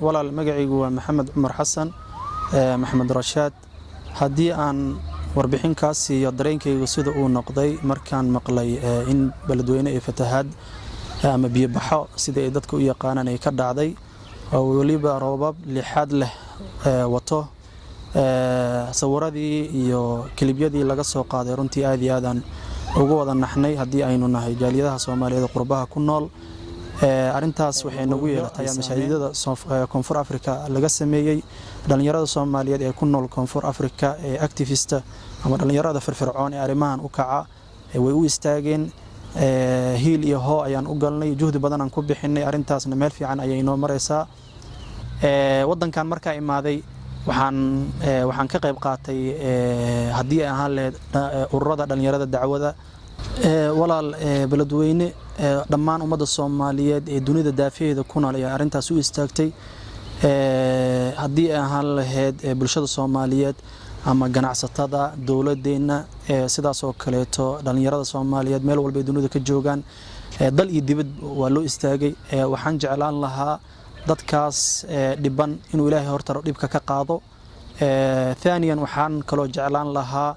walaal magacaygu waa Maxamed Cumar Xasan Maxamed Rashaad haddii aan warbixinkaas iyo dareenkaygu sida uu noqday markaan maqlay in beledweyne ay fatahaad ama biyo baxo sida ay dadku u yaqaanaan ay ka dhacday oo waliba roobab lixaad leh wato sawiradii iyo kalibyadii laga soo qaaday runtii aad iyo aad ugu wada naxnay haddii aynu nahay jaaliyadaha Soomaaliyeed qurbaha ku nool arintaas waxay nagu yeelatay mashaariicda Koonfur Afrika laga sameeyay dhalinyarada Soomaaliyeed ee ku nool Koonfur Afrika ee activist ama dhalinyarada firfircoon ee arimahan u kaca way u istaageen hiil iyo hoo ayaan u galnay juhdi badan aan ku bixinay arintaasna meel fiican ayay inoo maraysaa wadankan marka imaaday waxaan ka qayb qaatay hadii aan ahaan lahayd ururada dhalinyarada dacwada walaal beledweyne dhammaan ummadda Soomaaliyeed ee dunida daafaheeda ku nool ayaa arintaas u istaagtay hadii aan ahaan lahayd bulshada Soomaaliyeed ama ganacsatada dawladeena sidaas oo kaleeto dhalinyarada Soomaaliyeed meel walba dunida ka joogan dal iyo dibad waa loo istaagay waxaan jeclaan lahaa dadkaas dhiban inuu Ilaahay horta dhibka ka qaado ثانيا waxaan kaloo jeclaan lahaa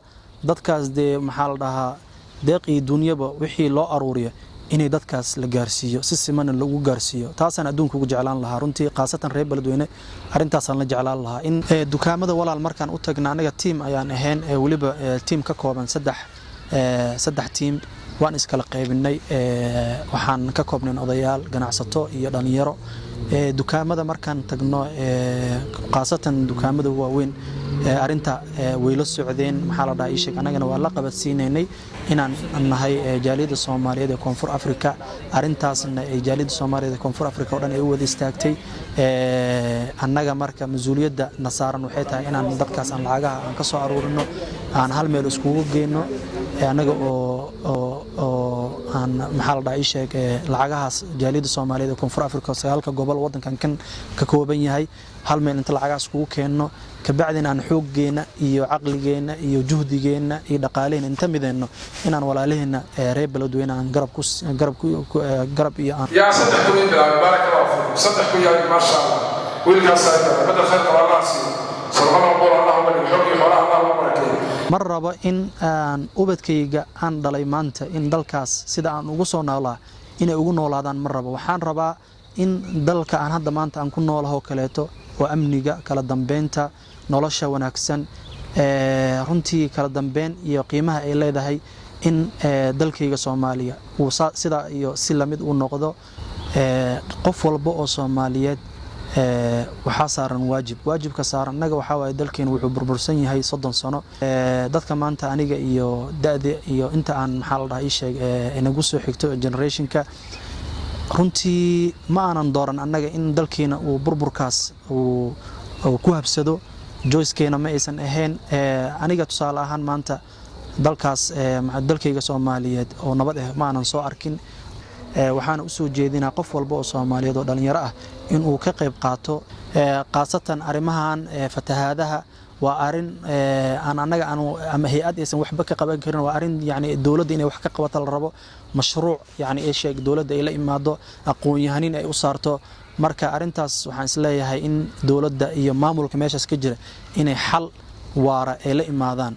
dadkaas maxaa la dhahaa deeqii dunyaba wixii loo aruuriyo inay dadkaas la gaarsiiyo si siman lagu gaarsiiyo taasana adduunka ugu jeclaan lahaa runtii qaasatan reer beledweyne arintaas aan la jeclaan lahaa in dukaamada walaal markaan u tagna anaga team ayaan ahayn waliba team ka kooban saddex team waan iskala qaybinay waxaan ka koobnay odayaal ganacsato iyo dhalinyaro dukaamada markaan tagno qaasatan dukaamada waaweyn arinta way la socdeen maxaa la dhahay sheeg anagana waa la qabadsiinay inaan nahay jaaliyada Soomaaliyeed ee Koonfur Afrika arintaasna ay jaaliyada Soomaaliyeed ee Koonfur Afrika oo dhan ay u wada istaagtay annaga marka mas'uuliyadda nasaaran waxay tahay inaan dadkaas aan lacagaha aan ka soo aruurino aan hal meel iskugu geeyno anaga oo aan maxaa la dhahay sheeg lacagahaas jaaliyada Soomaaliyeed ee Koonfur Afrika sagaalka gobol wadankan kan ka kooban yahay hal meel inta lacagaas kugu keenno kabacdina aan xooggeena iyo aqligeena iyo juhdigeena iyo dhaqaaleena inta mideyno inaan walaalaheena reer beledweyne aan garab iyo aan yaa saddex ku ilaa barakallahu fiikum saddex ku yaa ma sha Allah wiilkaas ay badal khayr Allah siiyo sallallahu alayhi wa sallam xoogii xoolaha Allah barakeeyo mar raba in aan ubadkayga aan dhalay maanta in dalkaas sida aan ugu soo noolaa inay ugu noolaadaan mar raba waxaan rabaa in dalka aan hadda maanta aan ku noolahay kaleeto oo amniga kala dambeynta nolosha wanaagsan runtii kala dambeyn iyo qiimaha ay leedahay in dalkayga Soomaaliya uu sida iyo si lamid u noqdo qof walba oo Soomaaliyeed waxa saaran waajibka saaran naga waxa way dalkeen wuxuu burbursan yahay 30 sano dadka maanta aniga iyo daade iyo inta aan maxaa la dhahay sheeg inagu soo xigto generationka runtii ma aanan dooran annaga in dalkeena uu burburkaas uu ku habsado joyskeena ma aysan ahayn aniga tusaale ahaan maanta dalkaas dalkayga Soomaaliyeed oo nabad ah ma aanan soo arkin waxaan u soo jeedinaa qof walba oo Soomaaliyeed oo dhalinyaro ah in uu ka qayb qaato qaasatan arimahan fatahaadaha waa arin aan anaga ama hay'ad aysan waxba ka qaban karin waa arin yani dawladda inay wax ka qabato la rabo mashruuc yani ay sheeg dawladda ay la imaado aqoon-yahanin ay u saarto marka arintaas waxaan isleeyahay in dawladda iyo maamulka meeshaas ka jira inay xal waara ay la imaadaan